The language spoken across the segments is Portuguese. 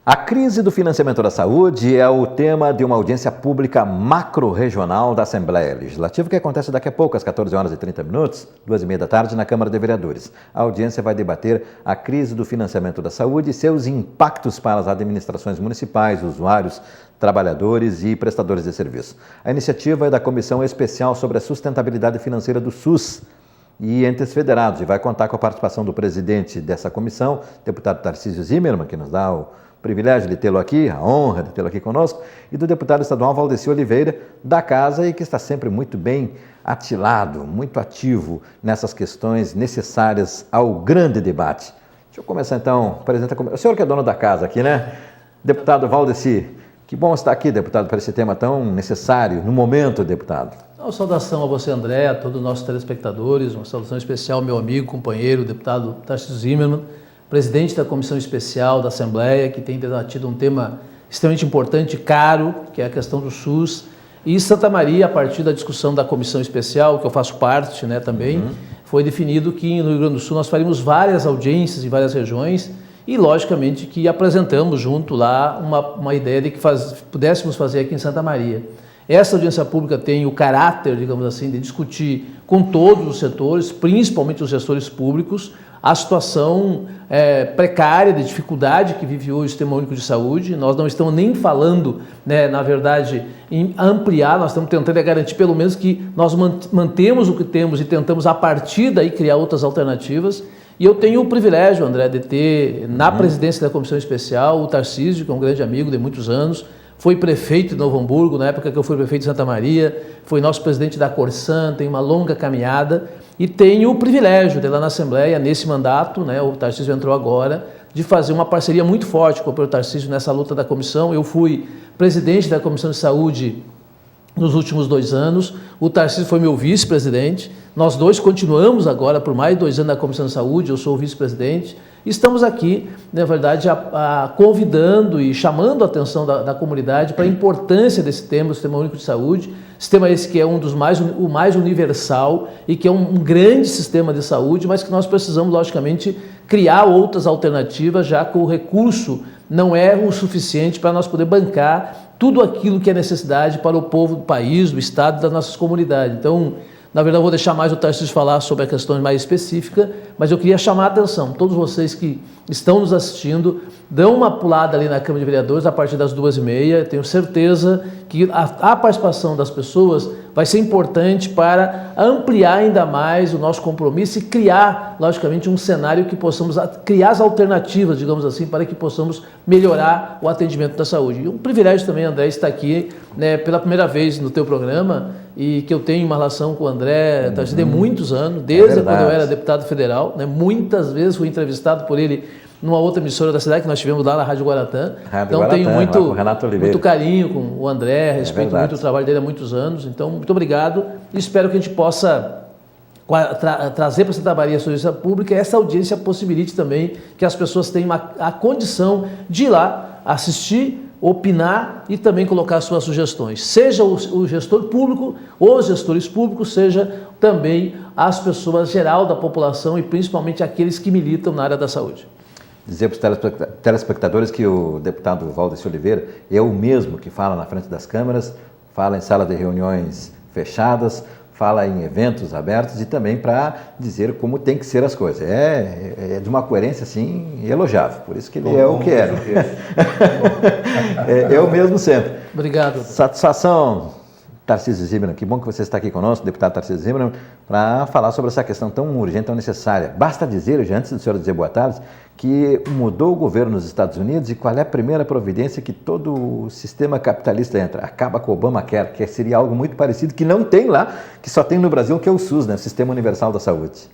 A crise do financiamento da saúde é o tema de uma audiência pública macro-regional da Assembleia Legislativa, que acontece daqui a pouco, às 14 horas e 30 minutos, 2h30 da tarde, na Câmara de Vereadores. A audiência vai debater a crise do financiamento da saúde e seus impactos para as administrações municipais, usuários, trabalhadores e prestadores de serviço. A iniciativa é da Comissão Especial sobre a Sustentabilidade Financeira do SUS e entes federados, e vai contar com a participação do presidente dessa comissão, deputado Tarcísio Zimmermann, que nos dá o privilégio de tê-lo aqui, a honra de tê-lo aqui conosco, e do deputado estadual Valdeci Oliveira, da casa, e que está sempre muito bem atilado, muito ativo nessas questões necessárias ao grande debate. Deixa eu começar então, o senhor que é dono da casa aqui, né? Deputado Valdeci, que bom estar aqui, deputado, para esse tema tão necessário no momento, deputado. Uma saudação a você, André, a todos os nossos telespectadores, uma saudação especial ao meu amigo, companheiro, deputado Tarcísio Zimmermann, presidente da Comissão Especial da Assembleia, que tem debatido um tema extremamente importante e caro, que é a questão do SUS. E Santa Maria, a partir da discussão da Comissão Especial, que eu faço parte, né, também, foi definido que no Rio Grande do Sul nós faríamos várias audiências em várias regiões e, logicamente, que apresentamos junto lá uma ideia de que pudéssemos fazer aqui em Santa Maria. Essa audiência pública tem o caráter, digamos assim, de discutir com todos os setores, principalmente os gestores públicos, a situação precária, de dificuldade que vive hoje o Sistema Único de Saúde. Nós não estamos nem falando, né, na verdade, em ampliar, nós estamos tentando garantir pelo menos que nós mantemos o que temos e tentamos a partir daí criar outras alternativas. E eu tenho o privilégio, André, de ter na presidência da Comissão Especial o Tarcísio, que é um grande amigo de muitos anos, foi prefeito de Novo Hamburgo, na época que eu fui prefeito de Santa Maria, foi nosso presidente da Corsan, tem uma longa caminhada e tenho o privilégio de lá na Assembleia, nesse mandato, né, o Tarcísio entrou agora, de fazer uma parceria muito forte com o Tarcísio nessa luta da comissão. Eu fui presidente da Comissão de Saúde nos últimos 2 anos, o Tarcísio foi meu vice-presidente, nós dois continuamos agora por mais 2 anos na Comissão de Saúde, eu sou o vice-presidente. Estamos aqui, na verdade, convidando e chamando a atenção da comunidade para a importância desse tema, o Sistema Único de Saúde, sistema esse que é o mais universal e que é um grande sistema de saúde, mas que nós precisamos, logicamente, criar outras alternativas, já que o recurso não é o suficiente para nós poder bancar tudo aquilo que é necessidade para o povo do país, do estado e das nossas comunidades. Então, na verdade, eu vou deixar mais o Tarcísio falar sobre a questão mais específica, mas eu queria chamar a atenção, todos vocês que estão nos assistindo, dão uma pulada ali na Câmara de Vereadores a partir das 2h30, tenho certeza que a participação das pessoas vai ser importante para ampliar ainda mais o nosso compromisso e criar, logicamente, um cenário que possamos criar as alternativas, digamos assim, para que possamos melhorar o atendimento da saúde. E um privilégio também, André, estar aqui, né, pela primeira vez no teu programa, e que eu tenho uma relação com o André de muitos anos, desde quando eu era deputado federal, né, muitas vezes fui entrevistado por ele numa outra emissora da cidade que nós tivemos lá na Rádio Guaratã. Então tenho muito carinho com o André, respeito muito o trabalho dele há muitos anos. Então, muito obrigado e espero que a gente possa trazer para Santa Maria a audiência pública. Essa audiência possibilite também que as pessoas tenham a condição de ir lá assistir, opinar e também colocar suas sugestões. Seja o gestor público, os gestores públicos, seja também as pessoas geral da população e principalmente aqueles que militam na área da saúde. Dizer para os telespectadores que o deputado Valdeci Oliveira é o mesmo que fala na frente das câmeras, fala em sala de reuniões fechadas, fala em eventos abertos e também para dizer como tem que ser as coisas. É de uma coerência, assim, elogiável. Por isso que ele é o que é. É o mesmo sempre. Obrigado. Satisfação, Tarcísio Zimmermann. Que bom que você está aqui conosco, deputado Tarcísio Zimmermann, para falar sobre essa questão tão urgente, tão necessária. Basta dizer, já antes do senhor dizer boa tarde, que mudou o governo nos Estados Unidos e qual é a primeira providência que todo o sistema capitalista entra? Acaba com o Obamacare, que seria algo muito parecido, que não tem lá, que só tem no Brasil, que é o SUS, né? O Sistema Universal da Saúde.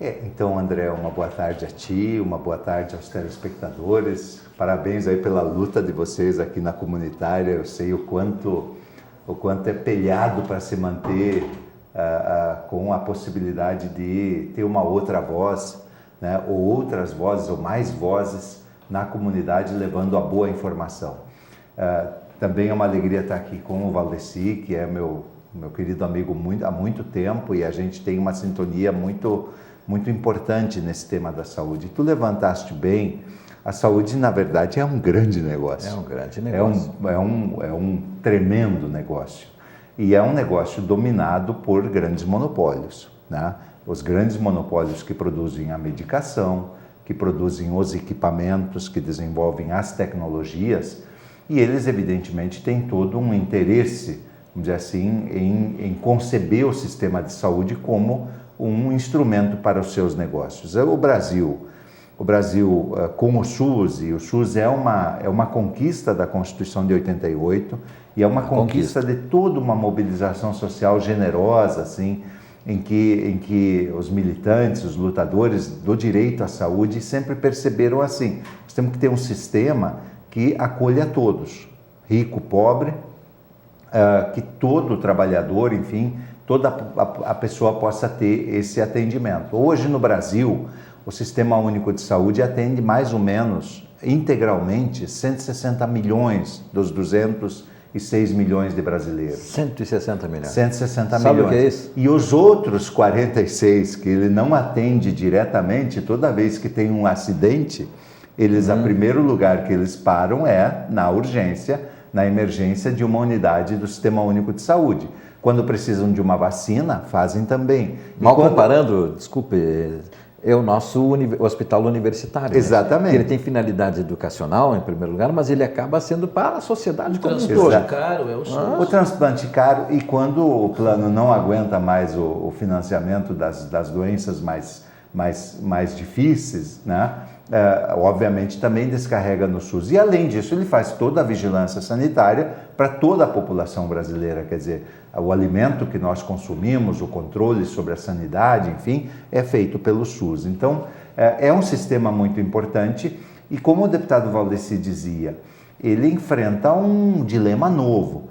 Então, André, uma boa tarde a ti, uma boa tarde aos telespectadores. Parabéns aí pela luta de vocês aqui na comunitária. Eu sei o quanto é peleado para se manter com a possibilidade de ter uma outra voz, né, ou outras vozes, ou mais vozes na comunidade, levando a boa informação. Também é uma alegria estar aqui com o Valdeci, que é meu querido amigo há muito tempo, e a gente tem uma sintonia muito importante nesse tema da saúde. Tu levantaste bem A saúde, na verdade, é um grande negócio. É um grande negócio. É um tremendo negócio. E é um negócio dominado por grandes monopólios, né? Os grandes monopólios que produzem a medicação, que produzem os equipamentos, que desenvolvem as tecnologias, e eles, evidentemente, têm todo um interesse, vamos dizer assim, em conceber o sistema de saúde como um instrumento para os seus negócios. O Brasil com o SUS, e o SUS é uma conquista da Constituição de 88 e é uma conquista de toda uma mobilização social generosa, assim, em que os militantes, os lutadores do direito à saúde sempre perceberam assim: nós temos que ter um sistema que acolha todos, rico, pobre, que todo trabalhador, enfim, toda a pessoa possa ter esse atendimento. Hoje no Brasil, o Sistema Único de Saúde atende mais ou menos integralmente 160 milhões dos 206 milhões de brasileiros. 160 milhões. 160 Sabe milhões. O que é isso? E os outros 46 que ele não atende diretamente, toda vez que tem um acidente, eles, a primeiro lugar que eles param é na urgência, na emergência de uma unidade do Sistema Único de Saúde. Quando precisam de uma vacina, fazem também. Mal comparando, desculpe, é o nosso hospital universitário. Exatamente. Né? Ele tem finalidade educacional, em primeiro lugar, mas ele acaba sendo para a sociedade como um todo. O transplante caro é o SUS. O transplante caro, e quando o plano não aguenta mais o financiamento das doenças mais difíceis, né? Obviamente também descarrega no SUS. E além disso, ele faz toda a vigilância sanitária para toda a população brasileira, quer dizer, o alimento que nós consumimos, o controle sobre a sanidade, enfim, é feito pelo SUS. Então, é um sistema muito importante e, como o deputado Valdeci dizia, ele enfrenta um dilema novo.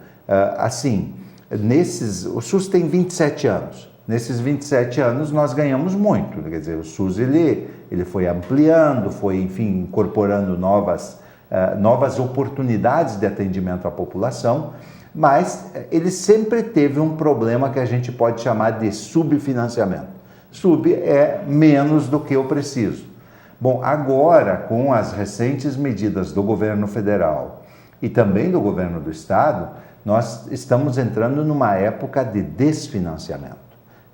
O SUS tem 27 anos. Nesses 27 anos nós ganhamos muito, quer dizer, o SUS ele foi ampliando, foi, enfim, incorporando novas oportunidades de atendimento à população, mas ele sempre teve um problema que a gente pode chamar de subfinanciamento. Sub é menos do que eu preciso. Bom, agora, com as recentes medidas do governo federal e também do governo do estado, nós estamos entrando numa época de desfinanciamento,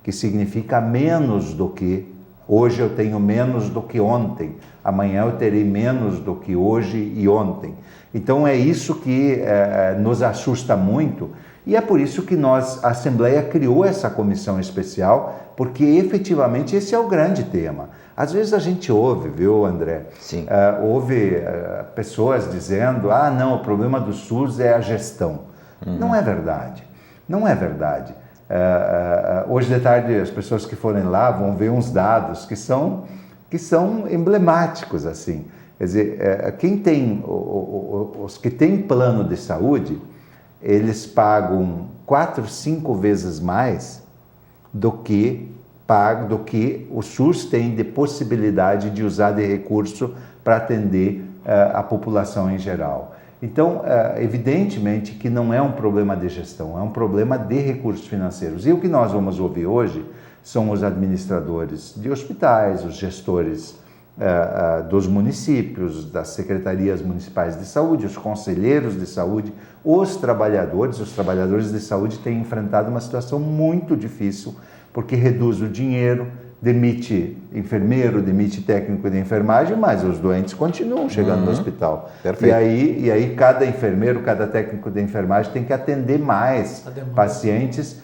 que significa menos do que hoje eu tenho menos do que ontem, amanhã eu terei menos do que hoje e ontem. Então é isso que nos assusta muito e é por isso que a Assembleia criou essa comissão especial, porque efetivamente esse é o grande tema. Às vezes a gente ouve, viu, André? Sim. Ouve pessoas dizendo, não, o problema do SUS é a gestão. Não é verdade, não é verdade. Hoje de tarde as pessoas que forem lá vão ver uns dados que são emblemáticos, assim. Quer dizer, quem tem, os que têm plano de saúde, eles pagam 4, 5 vezes mais do que o SUS tem de possibilidade de usar de recurso para atender a população em geral. Então, evidentemente que não é um problema de gestão, é um problema de recursos financeiros. E o que nós vamos ouvir hoje são os administradores de hospitais, os gestores dos municípios, das secretarias municipais de saúde, os conselheiros de saúde, os trabalhadores de saúde têm enfrentado uma situação muito difícil, porque reduz o dinheiro, demite enfermeiro, demite técnico de enfermagem, mas os doentes continuam chegando no hospital. Perfeito. E aí cada enfermeiro, cada técnico de enfermagem tem que atender mais pacientes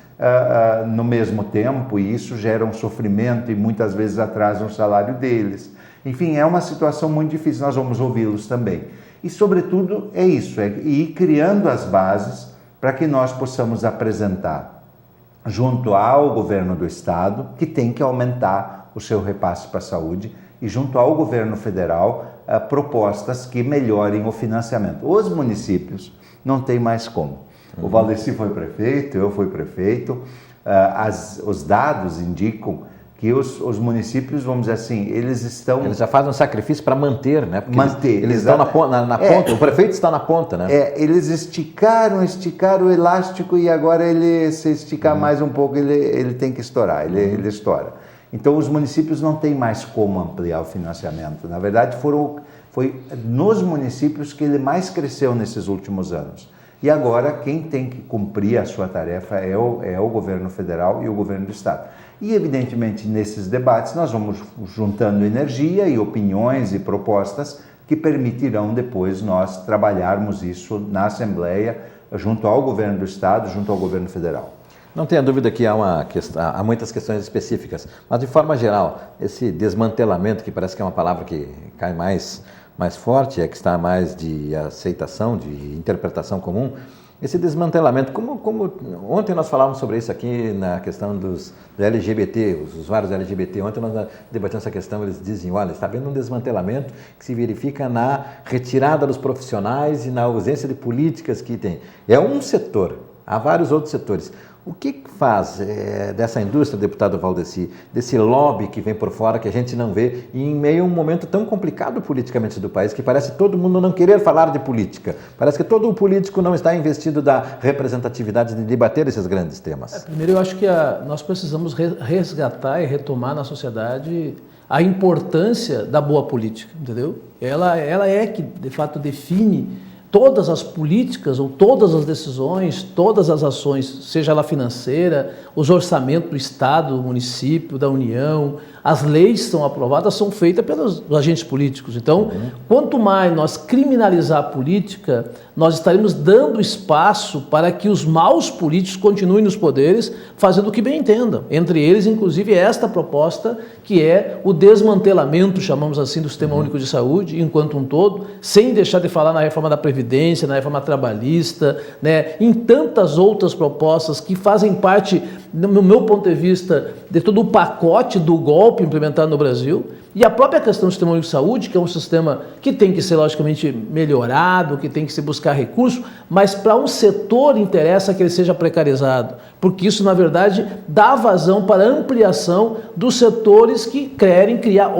no mesmo tempo, e isso gera um sofrimento e muitas vezes atrasa o salário deles. Enfim, é uma situação muito difícil, nós vamos ouvi-los também. E, sobretudo, é isso, ir criando as bases para que nós possamos apresentar, junto ao governo do estado, que tem que aumentar o seu repasse para a saúde, e junto ao governo federal, propostas que melhorem o financiamento. Os municípios não tem mais como. O Valdeci foi prefeito, eu fui prefeito, os dados indicam que os municípios, vamos dizer assim, eles já fazem um sacrifício para manter, né? Porque eles estão na ponta, o prefeito está na ponta, né? Eles esticaram o elástico e agora se esticar mais um pouco, ele tem que estourar, ele estoura. Então os municípios não têm mais como ampliar o financiamento. Na verdade, foram Foi nos municípios que ele mais cresceu nesses últimos anos. E agora quem tem que cumprir a sua tarefa é o governo federal e o governo do estado. E evidentemente nesses debates nós vamos juntando energia e opiniões e propostas que permitirão depois nós trabalharmos isso na Assembleia, junto ao governo do estado, junto ao governo federal. Não tenha dúvida que há muitas questões específicas, mas de forma geral, esse desmantelamento, que parece que é uma palavra que cai mais forte, que está mais de aceitação, de interpretação comum, esse desmantelamento, como ontem nós falávamos sobre isso aqui na questão do LGBT, os usuários LGBT, ontem nós debatemos essa questão, eles dizem, olha, está havendo um desmantelamento que se verifica na retirada dos profissionais e na ausência de políticas que tem. É um setor, há vários outros setores. O que faz dessa indústria, deputado Valdeci, desse lobby que vem por fora, que a gente não vê, e em meio a um momento tão complicado politicamente do país, que parece todo mundo não querer falar de política, parece que todo o político não está investido da representatividade de debater esses grandes temas? Primeiro, eu acho que nós precisamos resgatar e retomar na sociedade a importância da boa política, entendeu? Ela é que, de fato, define todas as políticas ou todas as decisões, todas as ações, seja ela financeira, os orçamentos do Estado, do município, da União, as leis que são aprovadas são feitas pelos agentes políticos. Então, quanto mais nós criminalizar a política, nós estaremos dando espaço para que os maus políticos continuem nos poderes fazendo o que bem entendam. Entre eles, inclusive, esta proposta que é o desmantelamento, chamamos assim, do Sistema Único de Saúde, enquanto um todo, sem deixar de falar na reforma da Previdência, na reforma trabalhista, né, em tantas outras propostas que fazem parte, no meu ponto de vista, de todo o pacote do golpe implementado no Brasil. E a própria questão do Sistema Único de Saúde, que é um sistema que tem que ser, logicamente, melhorado, que tem que se buscar recursos, mas para um setor interessa que ele seja precarizado, porque isso, na verdade, dá vazão para a ampliação dos setores que querem criar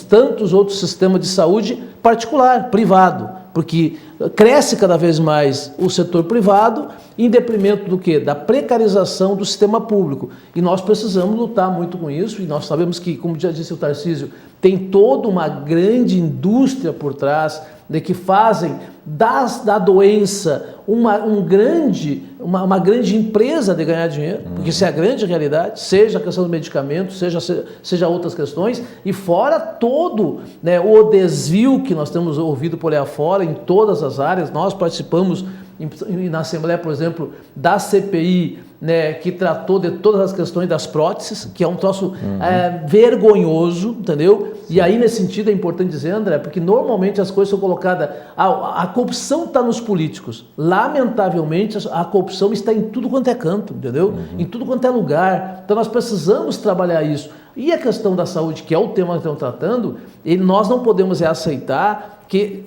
tantos outros sistemas de saúde particular, privado, porque cresce cada vez mais o setor privado em detrimento do quê? Da precarização do sistema público. E nós precisamos lutar muito com isso, e nós sabemos que, como já disse o Tarcísio, tem toda uma grande indústria por trás, de que fazem da doença uma grande empresa de ganhar dinheiro, porque isso é a grande realidade, seja a questão do medicamento, seja outras questões, e fora todo, né, o desvio que nós temos ouvido por aí afora em todas as áreas. Nós participamos na Assembleia, por exemplo, da CPI, né, que tratou de todas as questões das próteses, que é um troço vergonhoso, entendeu? E aí, nesse sentido, é importante dizer, André, porque normalmente as coisas são colocadas, a corrupção está nos políticos. Lamentavelmente, a corrupção está em tudo quanto é canto, entendeu? Em tudo quanto é lugar. Então, nós precisamos trabalhar isso. E a questão da saúde, que é o tema que estamos tratando, nós não podemos aceitar que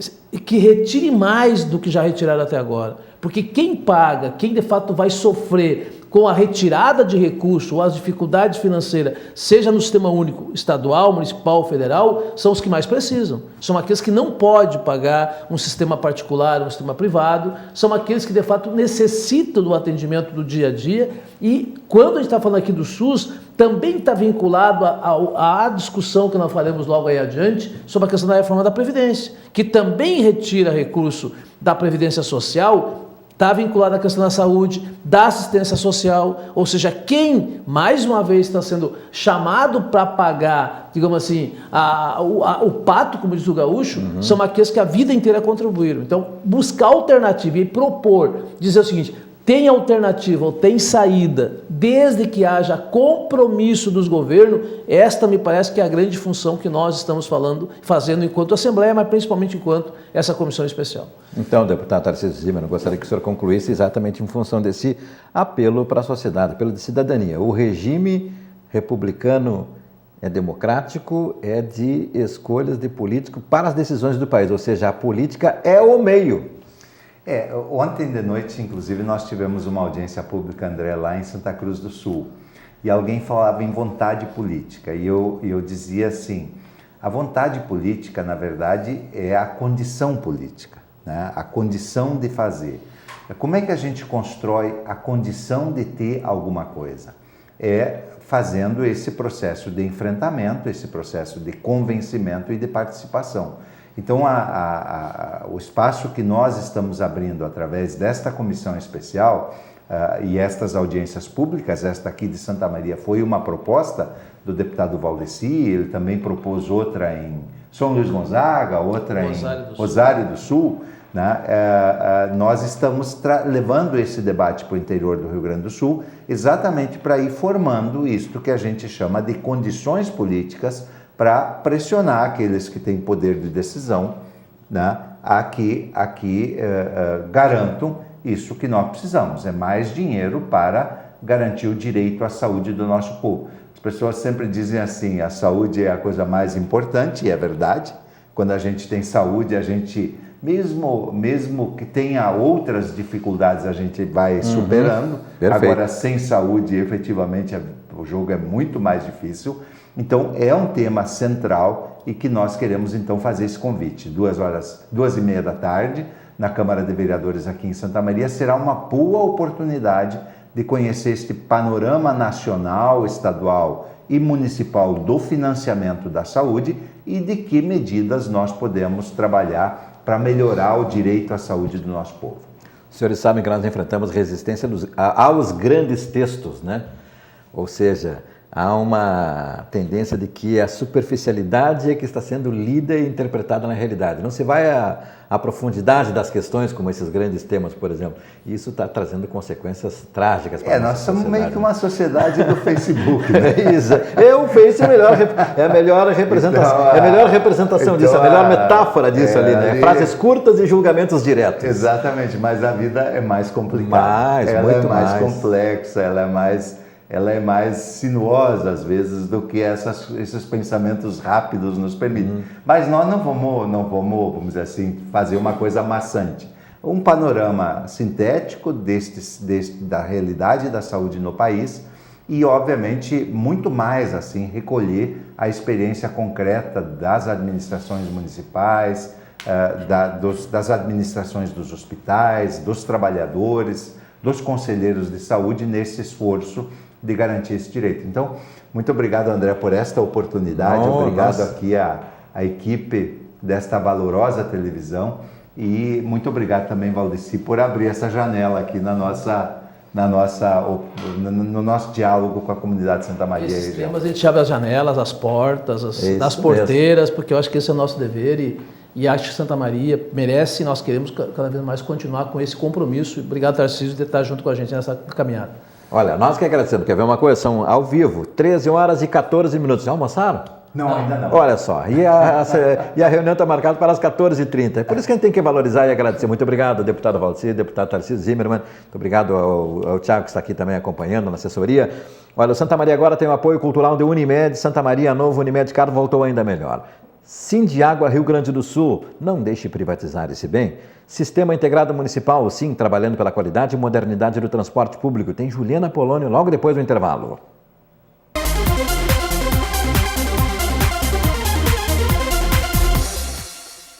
retire mais do que já retiraram até agora. Porque quem paga, quem de fato vai sofrer com a retirada de recursos ou as dificuldades financeiras, seja no sistema único estadual, municipal, federal, são os que mais precisam. São aqueles que não podem pagar um sistema particular, um sistema privado, são aqueles que de fato necessitam do atendimento do dia a dia. E quando a gente está falando aqui do SUS, também está vinculado à discussão que nós faremos logo aí adiante sobre a questão da reforma da Previdência, que também retira recurso da Previdência Social, está vinculado à questão da saúde, da assistência social, ou seja, quem, mais uma vez, está sendo chamado para pagar, digamos assim, o pato, como diz o gaúcho, são aqueles que a vida inteira contribuíram. Então, buscar alternativa e propor, dizer o seguinte: tem alternativa ou tem saída, desde que haja compromisso dos governos. Esta me parece que é a grande função que nós estamos fazendo enquanto Assembleia, mas principalmente enquanto essa comissão especial. Então, deputado Tarcísio Zimmermann, gostaria que o senhor concluísse exatamente em função desse apelo para a sociedade, apelo de cidadania. O regime republicano é democrático, é de escolhas de político para as decisões do país, ou seja, a política é o meio. Ontem de noite, inclusive, nós tivemos uma audiência pública, André, lá em Santa Cruz do Sul, e alguém falava em vontade política, e eu dizia assim: a vontade política, na verdade, é a condição política, né? A condição de fazer. Como é que a gente constrói a condição de ter alguma coisa? É fazendo esse processo de enfrentamento, esse processo de convencimento e de participação. Então, o espaço que nós estamos abrindo através desta comissão especial e estas audiências públicas, esta aqui de Santa Maria foi uma proposta do deputado Valdeci, ele também propôs outra em São Luís Gonzaga, outra em Rosário do Sul, né? Nós estamos levando esse debate para o interior do Rio Grande do Sul exatamente para ir formando isto que a gente chama de condições políticas para pressionar aqueles que têm poder de decisão, né? a que garantam isso que nós precisamos, é mais dinheiro para garantir o direito à saúde do nosso povo. As pessoas sempre dizem assim, a saúde é a coisa mais importante, e é verdade. Quando a gente tem saúde, a gente, mesmo que tenha outras dificuldades, a gente vai superando. Perfeito. Agora, sem saúde, efetivamente, o jogo é muito mais difícil. Então, é um tema central e que nós queremos, então, fazer esse convite. 2h30 da tarde, na Câmara de Vereadores aqui em Santa Maria, será uma boa oportunidade de conhecer este panorama nacional, estadual e municipal do financiamento da saúde e de que medidas nós podemos trabalhar para melhorar o direito à saúde do nosso povo. Os senhores sabem que nós enfrentamos resistência aos grandes textos, né? Ou seja, há uma tendência de que a superficialidade é que está sendo lida e interpretada na realidade. Não se vai à profundidade das questões, como esses grandes temas, por exemplo. E isso está trazendo consequências trágicas para a nossa sociedade. Nós somos meio que uma sociedade do Facebook, né? Isso. O Face é a melhor representação, então, é a melhor representação disso, a melhor metáfora disso ali, né? Frases curtas e julgamentos diretos. Exatamente, mas a vida é mais complicada. Ela é mais complexa, ela é mais sinuosa, às vezes, do que esses pensamentos rápidos nos permitem. Mas nós não vamos, vamos dizer assim, fazer uma coisa maçante. Um panorama sintético da realidade da saúde no país e, obviamente, muito mais, assim, recolher a experiência concreta das administrações municipais, das administrações dos hospitais, dos trabalhadores, dos conselheiros de saúde nesse esforço de garantir esse direito. Então, muito obrigado, André, por esta oportunidade. Obrigado aqui à equipe desta valorosa televisão e muito obrigado também, Valdeci, por abrir essa janela aqui no nosso diálogo com a comunidade de Santa Maria. Esses temas a gente abre as janelas, as portas, das porteiras, porque eu acho que esse é o nosso dever e acho que Santa Maria merece e nós queremos cada vez mais continuar com esse compromisso. Obrigado, Tarcísio, de estar junto com a gente nessa caminhada. Olha, nós que agradecemos. Quer ver uma coisa? São ao vivo, 13h14. Já almoçaram? Não, ainda não. Olha só, e a reunião está marcada para as 14h30. É por isso que a gente tem que valorizar e agradecer. Muito obrigado ao deputado Valdeci, deputado Tarcísio Zimmermann. Muito obrigado ao Thiago, que está aqui também acompanhando na assessoria. Olha, o Santa Maria agora tem o apoio cultural de Unimed. Santa Maria Novo, Unimed Caro voltou ainda melhor. Sindiágua Rio Grande do Sul, não deixe privatizar esse bem. Sistema Integrado Municipal, sim, trabalhando pela qualidade e modernidade do transporte público. Tem Juliana Polônio logo depois do intervalo.